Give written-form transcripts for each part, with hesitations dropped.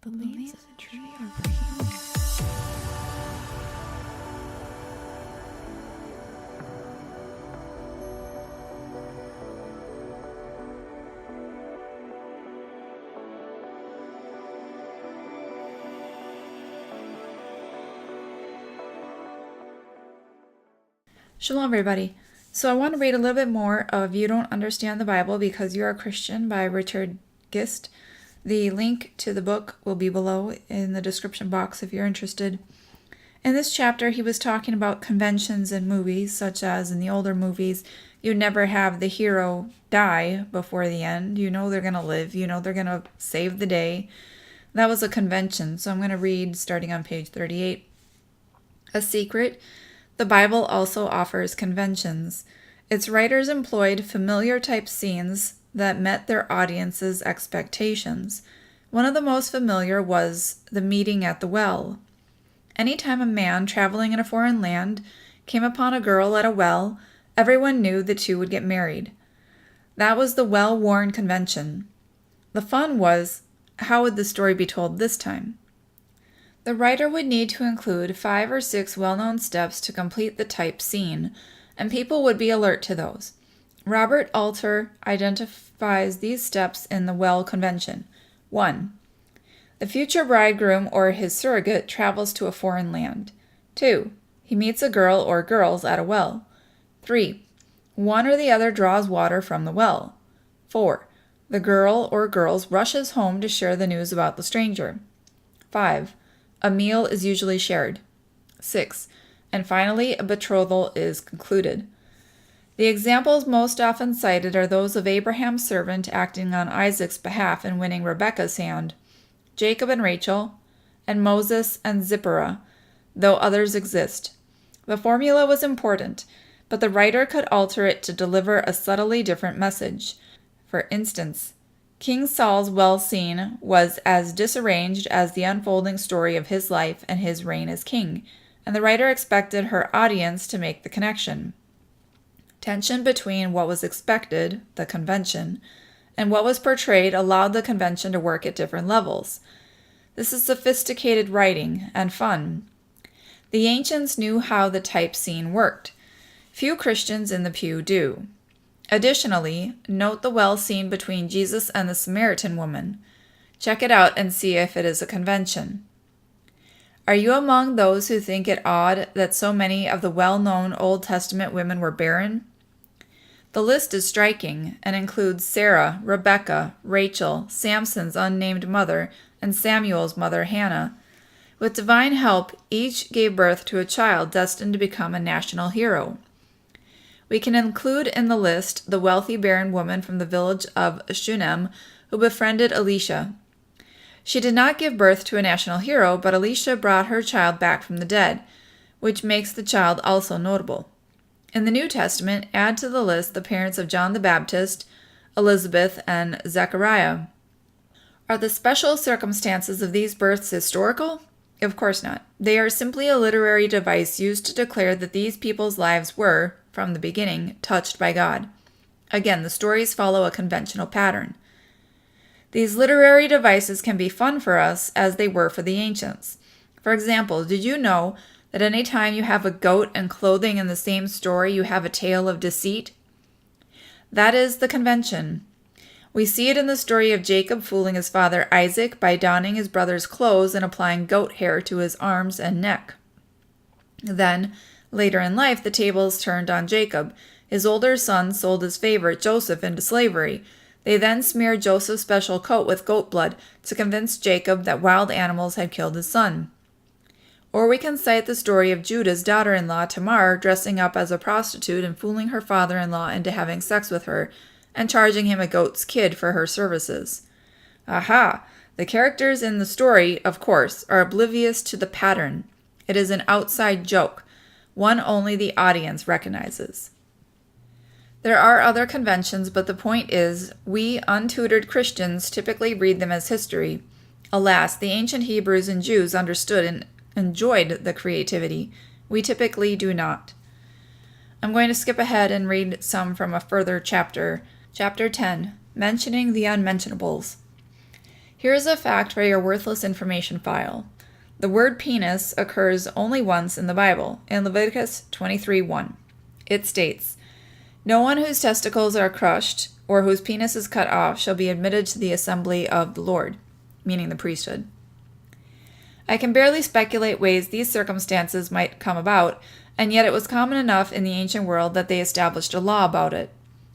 The leaves of the tree are for healing. Shalom, everybody. So I want to read a little bit more of You Don't Understand the Bible Because You're a Christian by Richard Gist. The link to the book will be below in the description box if you're interested. In this chapter, he was talking about conventions in movies, such as in the older movies, you never have the hero die before the end. You know they're going to live. You know they're going to save the day. That was a convention. So I'm going to read starting on page 38. A secret. The Bible also offers conventions. Its writers employed familiar type scenes that met their audience's expectations. One of the most familiar was the meeting at the well. Anytime a man traveling in a foreign land came upon a girl at a well, everyone knew the two would get married. That was the well-worn convention. The fun was, how would the story be told this time? The writer would need to include 5 or 6 well-known steps to complete the type scene, and people would be alert to those. Robert Alter identifies these steps in the well convention. 1. The future bridegroom or his surrogate travels to a foreign land. 2. He meets a girl or girls at a well. 3. One or the other draws water from the well. 4. The girl or girls rushes home to share the news about the stranger. 5. A meal is usually shared. 6. And finally, a betrothal is concluded. The examples most often cited are those of Abraham's servant acting on Isaac's behalf and winning Rebekah's hand, Jacob and Rachel, and Moses and Zipporah, though others exist. The formula was important, but the writer could alter it to deliver a subtly different message. For instance, King Saul's well scene was as disarranged as the unfolding story of his life and his reign as king, and the writer expected her audience to make the connection. Tension between what was expected, the convention, and what was portrayed allowed the convention to work at different levels. This is sophisticated writing and fun. The ancients knew how the type scene worked. Few Christians in the pew do. Additionally, note the well scene between Jesus and the Samaritan woman. Check it out and see if it is a convention. Are you among those who think it odd that so many of the well-known Old Testament women were barren? The list is striking and includes Sarah, Rebekah, Rachel, Samson's unnamed mother, and Samuel's mother Hannah. With divine help, each gave birth to a child destined to become a national hero. We can include in the list the wealthy barren woman from the village of Shunem who befriended Elisha. She did not give birth to a national hero, but Elisha brought her child back from the dead, which makes the child also notable. In the New Testament, add to the list the parents of John the Baptist, Elizabeth, and Zechariah. Are the special circumstances of these births historical? Of course not. They are simply a literary device used to declare that these people's lives were, from the beginning, touched by God. Again, the stories follow a conventional pattern. These literary devices can be fun for us as they were for the ancients. For example, did you know that any time you have a goat and clothing in the same story, you have a tale of deceit? That is the convention. We see it in the story of Jacob fooling his father Isaac by donning his brother's clothes and applying goat hair to his arms and neck. Then, later in life, the tables turned on Jacob. His older son sold his favorite, Joseph, into slavery. They then smeared Joseph's special coat with goat blood to convince Jacob that wild animals had killed his son. Or we can cite the story of Judah's daughter-in-law Tamar dressing up as a prostitute and fooling her father-in-law into having sex with her and charging him a goat's kid for her services. Aha! The characters in the story, of course, are oblivious to the pattern. It is an outside joke, one only the audience recognizes. There are other conventions, but the point is, we untutored Christians typically read them as history. Alas, the ancient Hebrews and Jews understood and enjoyed the creativity. We typically do not. I'm going to skip ahead and read some from a further chapter. Chapter 10, Mentioning the Unmentionables. Here is a fact for your worthless information file. The word penis occurs only once in the Bible, in Leviticus 23:1. It states, "No one whose testicles are crushed or whose penis is cut off shall be admitted to the assembly of the Lord," meaning the priesthood. I can barely speculate ways these circumstances might come about, and yet it was common enough in the ancient world that they established a law about it.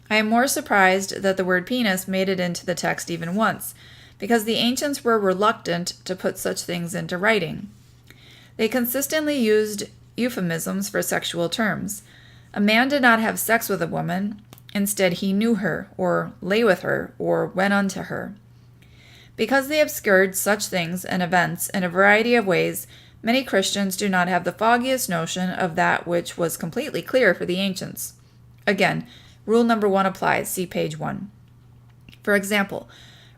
I am more surprised that the word penis made it into the text even once, because the ancients were reluctant to put such things into writing. They consistently used euphemisms for sexual terms. A man did not have sex with a woman. Instead, he knew her, or lay with her, or went unto her. Because they obscured such things and events in a variety of ways, many Christians do not have the foggiest notion of that which was completely clear for the ancients. Again, rule number 1 applies. See page 1. For example,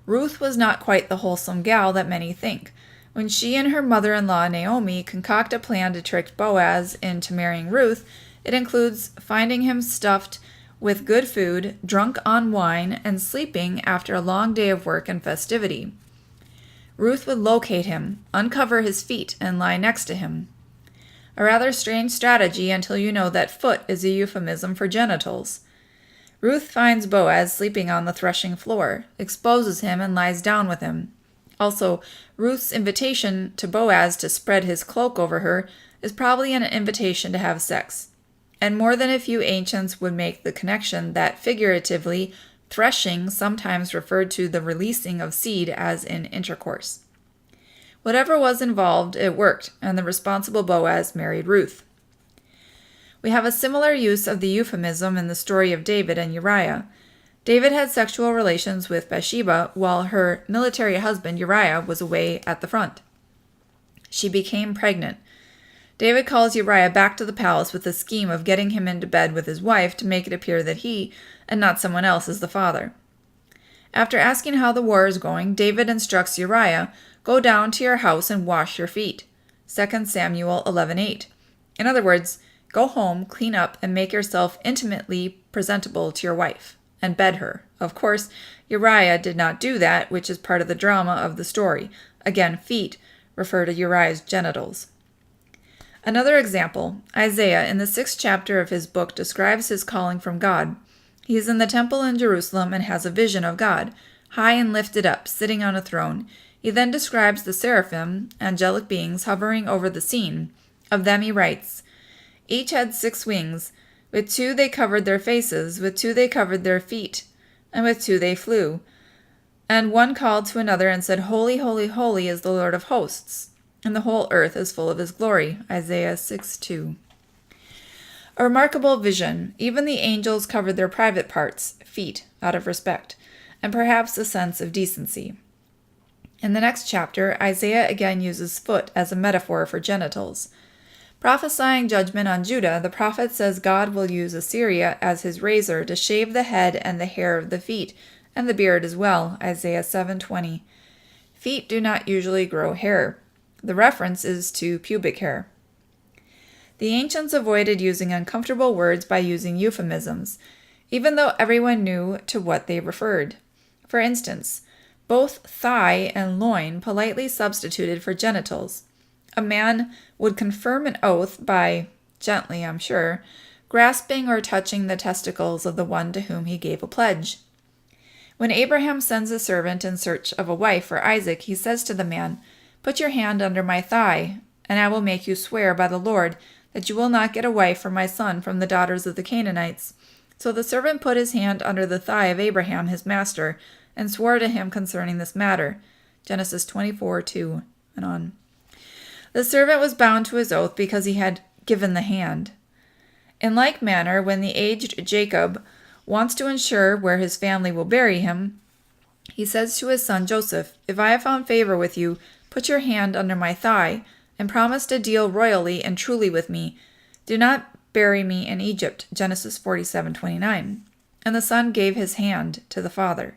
Ruth was not quite the wholesome gal that many think. When she and her mother-in-law Naomi concoct a plan to trick Boaz into marrying Ruth, it includes finding him stuffed with good food, drunk on wine, and sleeping after a long day of work and festivity. Ruth would locate him, uncover his feet, and lie next to him. A rather strange strategy until you know that foot is a euphemism for genitals. Ruth finds Boaz sleeping on the threshing floor, exposes him, and lies down with him. Also, Ruth's invitation to Boaz to spread his cloak over her is probably an invitation to have sex. And more than a few ancients would make the connection that, figuratively, threshing sometimes referred to the releasing of seed as in intercourse. Whatever was involved, it worked, and the responsible Boaz married Ruth. We have a similar use of the euphemism in the story of David and Uriah. David had sexual relations with Bathsheba while her military husband Uriah was away at the front. She became pregnant. David calls Uriah back to the palace with the scheme of getting him into bed with his wife to make it appear that he, and not someone else, is the father. After asking how the war is going, David instructs Uriah, "Go down to your house and wash your feet." 2 Samuel 11:8. In other words, go home, clean up, and make yourself intimately presentable to your wife, and bed her. Of course, Uriah did not do that, which is part of the drama of the story. Again, feet refer to Uriah's genitals. Another example, Isaiah in the 6th chapter of his book describes his calling from God. He is in the temple in Jerusalem and has a vision of God, high and lifted up, sitting on a throne. He then describes the seraphim, angelic beings, hovering over the scene. Of them he writes, "Each had 6 wings. With 2 they covered their faces, with 2 they covered their feet, and with 2 they flew. And one called to another and said, Holy, holy, holy is the Lord of hosts, and the whole earth is full of his glory." Isaiah 6:2. A remarkable vision. Even the angels covered their private parts, feet, out of respect, and perhaps a sense of decency. In the next chapter, Isaiah again uses foot as a metaphor for genitals. Prophesying judgment on Judah, the prophet says God will use Assyria as his razor to shave the head and the hair of the feet, and the beard as well, Isaiah 7:20. Feet do not usually grow hair. The reference is to pubic hair. The ancients avoided using uncomfortable words by using euphemisms, even though everyone knew to what they referred. For instance, both thigh and loin politely substituted for genitals. A man would confirm an oath by, gently I'm sure, grasping or touching the testicles of the one to whom he gave a pledge. When Abraham sends a servant in search of a wife for Isaac, he says to the man, "Put your hand under my thigh, and I will make you swear by the Lord that you will not get a wife for my son from the daughters of the Canaanites." So the servant put his hand under the thigh of Abraham, his master, and swore to him concerning this matter. Genesis 24:2 and on. The servant was bound to his oath because he had given the hand. In like manner, when the aged Jacob wants to ensure where his family will bury him, he says to his son Joseph, "If I have found favor with you, put your hand under my thigh, and promise to deal royally and truly with me. Do not bury me in Egypt." Genesis 47:29. And the son gave his hand to the father.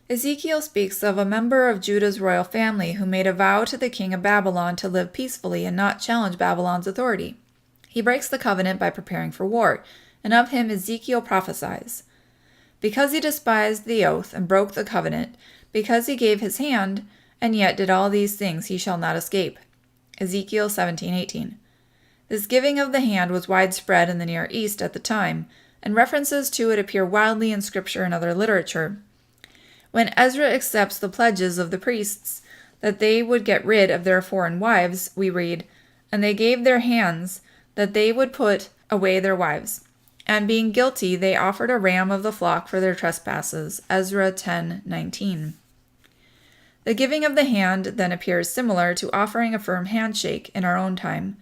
Ezekiel speaks of a member of Judah's royal family who made a vow to the king of Babylon to live peacefully and not challenge Babylon's authority. He breaks the covenant by preparing for war, and of him Ezekiel prophesies. Because he despised the oath and broke the covenant, Because he gave his hand, and yet did all these things, he shall not escape. Ezekiel 17:18. This giving of the hand was widespread in the Near East at the time, and references to it appear wildly in scripture and other literature. When Ezra accepts the pledges of the priests that they would get rid of their foreign wives, we read, "And they gave their hands that they would put away their wives. And being guilty, they offered a ram of the flock for their trespasses." Ezra 10:19. The giving of the hand then appears similar to offering a firm handshake in our own time,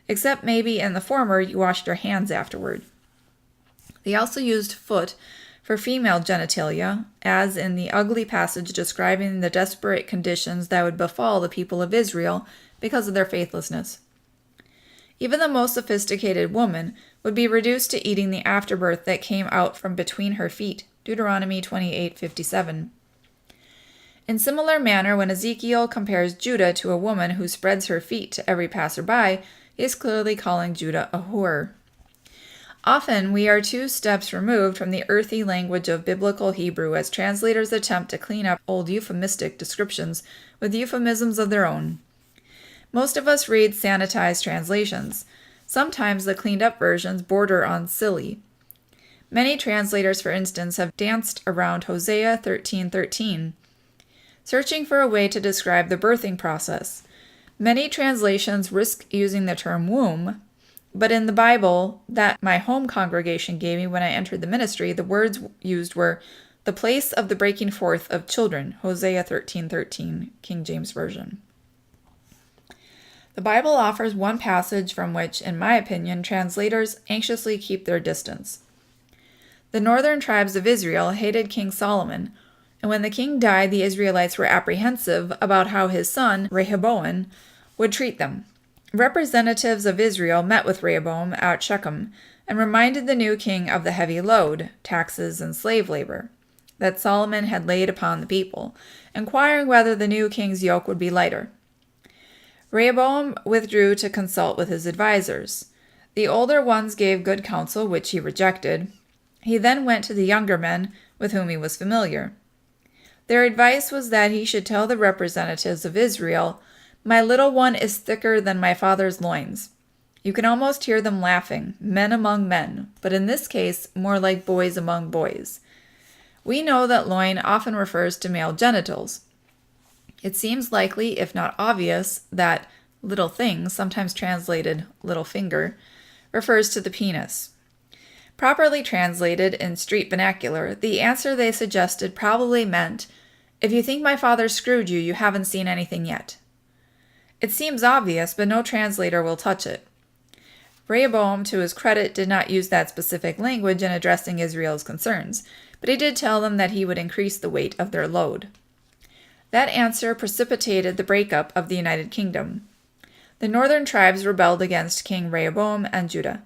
except maybe in the former you washed your hands afterward. They also used foot for female genitalia, as in the ugly passage describing the desperate conditions that would befall the people of Israel because of their faithlessness. Even the most sophisticated woman would be reduced to eating the afterbirth that came out from between her feet. Deuteronomy 28:57. In similar manner, when Ezekiel compares Judah to a woman who spreads her feet to every passerby, he is clearly calling Judah a whore. Often we are 2 steps removed from the earthy language of biblical Hebrew as translators attempt to clean up old euphemistic descriptions with euphemisms of their own. Most of us read sanitized translations. Sometimes the cleaned up versions border on silly. Many translators, for instance, have danced around Hosea 13:13, searching for a way to describe the birthing process. Many translations risk using the term womb, but in the Bible that my home congregation gave me when I entered the ministry, the words used were the place of the breaking forth of children, Hosea 13:13, King James Version. The Bible offers one passage from which, in my opinion, translators anxiously keep their distance. The northern tribes of Israel hated King Solomon, and when the king died, the Israelites were apprehensive about how his son, Rehoboam, would treat them. Representatives of Israel met with Rehoboam at Shechem and reminded the new king of the heavy load, taxes and slave labor, that Solomon had laid upon the people, inquiring whether the new king's yoke would be lighter. Rehoboam withdrew to consult with his advisers. The older ones gave good counsel, which he rejected. He then went to the younger men with whom he was familiar. Their advice was that he should tell the representatives of Israel, "My little one is thicker than my father's loins." You can almost hear them laughing, men among men, but in this case, more like boys among boys. We know that loin often refers to male genitals. It seems likely, if not obvious, that little thing, sometimes translated little finger, refers to the penis. Properly translated in street vernacular, the answer they suggested probably meant, "If you think my father screwed you, you haven't seen anything yet." It seems obvious, but no translator will touch it. Rehoboam, to his credit, did not use that specific language in addressing Israel's concerns, but he did tell them that he would increase the weight of their load. That answer precipitated the breakup of the United Kingdom. The northern tribes rebelled against King Rehoboam and Judah.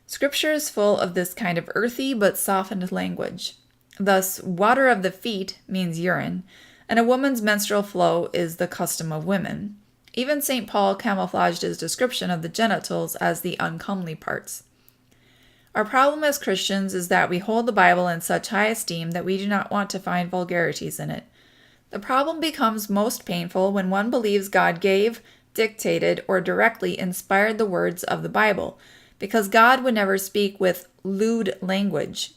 Scripture is full of this kind of earthy but softened language. Thus, water of the feet means urine, and a woman's menstrual flow is the custom of women. Even St. Paul camouflaged his description of the genitals as the uncomely parts. Our problem as Christians is that we hold the Bible in such high esteem that we do not want to find vulgarities in it. The problem becomes most painful when one believes God gave, dictated, or directly inspired the words of the Bible, because God would never speak with lewd language.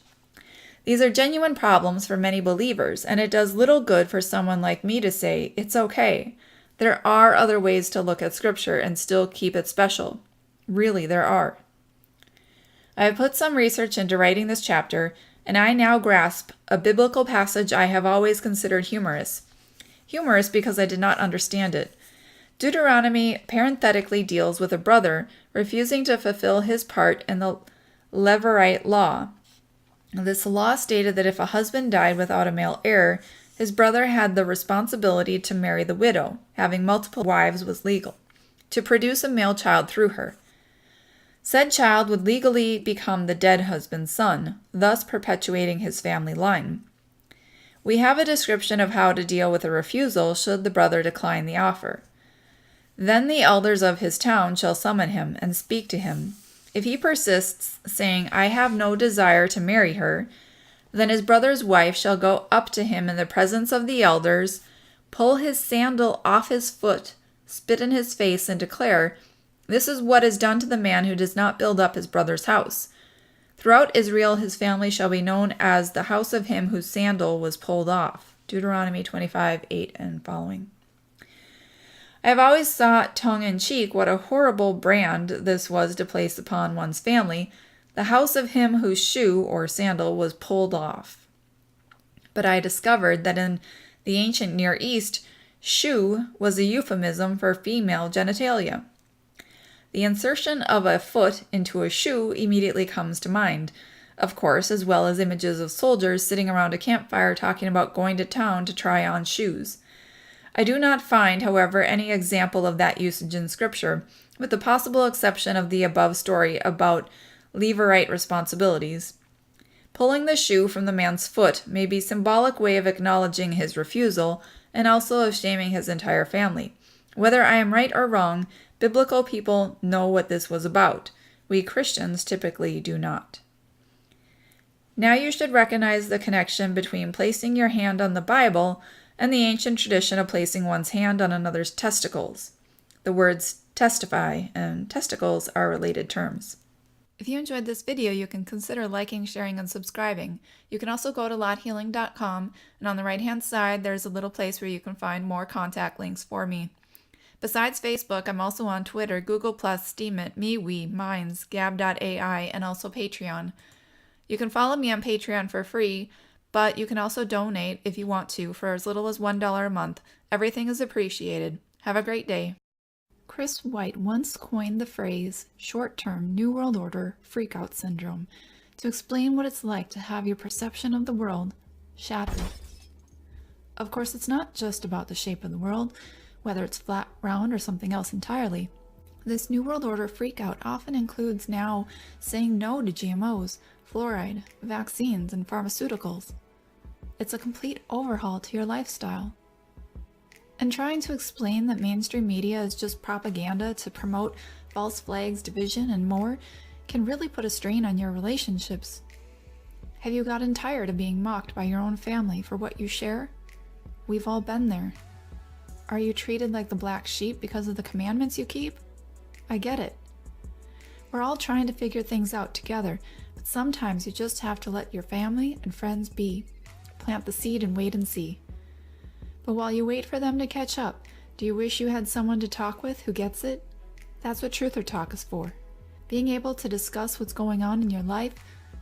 These are genuine problems for many believers, and it does little good for someone like me to say, "It's okay. There are other ways to look at Scripture and still keep it special." Really, there are. I have put some research into writing this chapter, and I now grasp a biblical passage I have always considered humorous. Humorous because I did not understand it. Deuteronomy parenthetically deals with a brother refusing to fulfill his part in the Levirate law. This law stated that if a husband died without a male heir, his brother had the responsibility to marry the widow. Having multiple wives was legal, to produce a male child through her. Said child would legally become the dead husband's son, thus perpetuating his family line. We have a description of how to deal with a refusal should the brother decline the offer. Then the elders of his town shall summon him and speak to him. If he persists, saying, "I have no desire to marry her," Then his brother's wife shall go up to him in the presence of the elders, pull his sandal off his foot, spit in his face, and declare, "This is what is done to the man who does not build up his brother's house." Throughout Israel his family shall be known as the house of him whose sandal was pulled off. Deuteronomy 25:8 and following. I have always thought tongue-in-cheek what a horrible brand this was to place upon one's family, the house of him whose shoe or sandal was pulled off. But I discovered that in the ancient Near East, shoe was a euphemism for female genitalia. The insertion of a foot into a shoe immediately comes to mind, of course, as well as images of soldiers sitting around a campfire talking about going to town to try on shoes. I do not find, however, any example of that usage in Scripture, with the possible exception of the above story about Levirate responsibilities. Pulling the shoe from the man's foot may be a symbolic way of acknowledging his refusal and also of shaming his entire family. Whether I am right or wrong, biblical people know what this was about. We Christians typically do not. Now you should recognize the connection between placing your hand on the Bible and the ancient tradition of placing one's hand on another's testicles. The words testify and testicles are related terms. If you enjoyed this video, you can consider liking, sharing, and subscribing. You can also go to lothealing.com, and on the right-hand side, there's a little place where you can find more contact links for me. Besides Facebook, I'm also on Twitter, Google+, Steemit, MeWe, Minds, Gab.ai, and also Patreon. You can follow me on Patreon for free, but you can also donate if you want to for as little as $1 a month. Everything is appreciated. Have a great day. Chris White once coined the phrase short-term New World Order freakout syndrome to explain what it's like to have your perception of the world shattered. Of course, it's not just about the shape of the world, whether it's flat, round, or something else entirely. This New World Order freakout often includes now saying no to GMOs, fluoride, vaccines, and pharmaceuticals. It's a complete overhaul to your lifestyle. And trying to explain that mainstream media is just propaganda to promote false flags, division, and more can really put a strain on your relationships. Have you gotten tired of being mocked by your own family for what you share? We've all been there. Are you treated like the black sheep because of the commandments you keep? I get it. We're all trying to figure things out together, but sometimes you just have to let your family and friends be. Plant the seed and wait and see. But while you wait for them to catch up, do you wish you had someone to talk with who gets it? That's what Truth or Talk is for. Being able to discuss what's going on in your life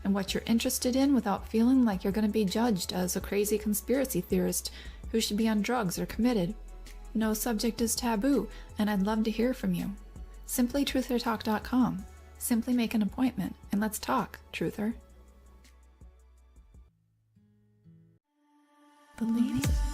and what you're interested in without feeling like you're going to be judged as a crazy conspiracy theorist who should be on drugs or committed. No subject is taboo, and I'd love to hear from you. Simply truthertalk.com. Simply make an appointment, and let's talk, Truther. Beliefs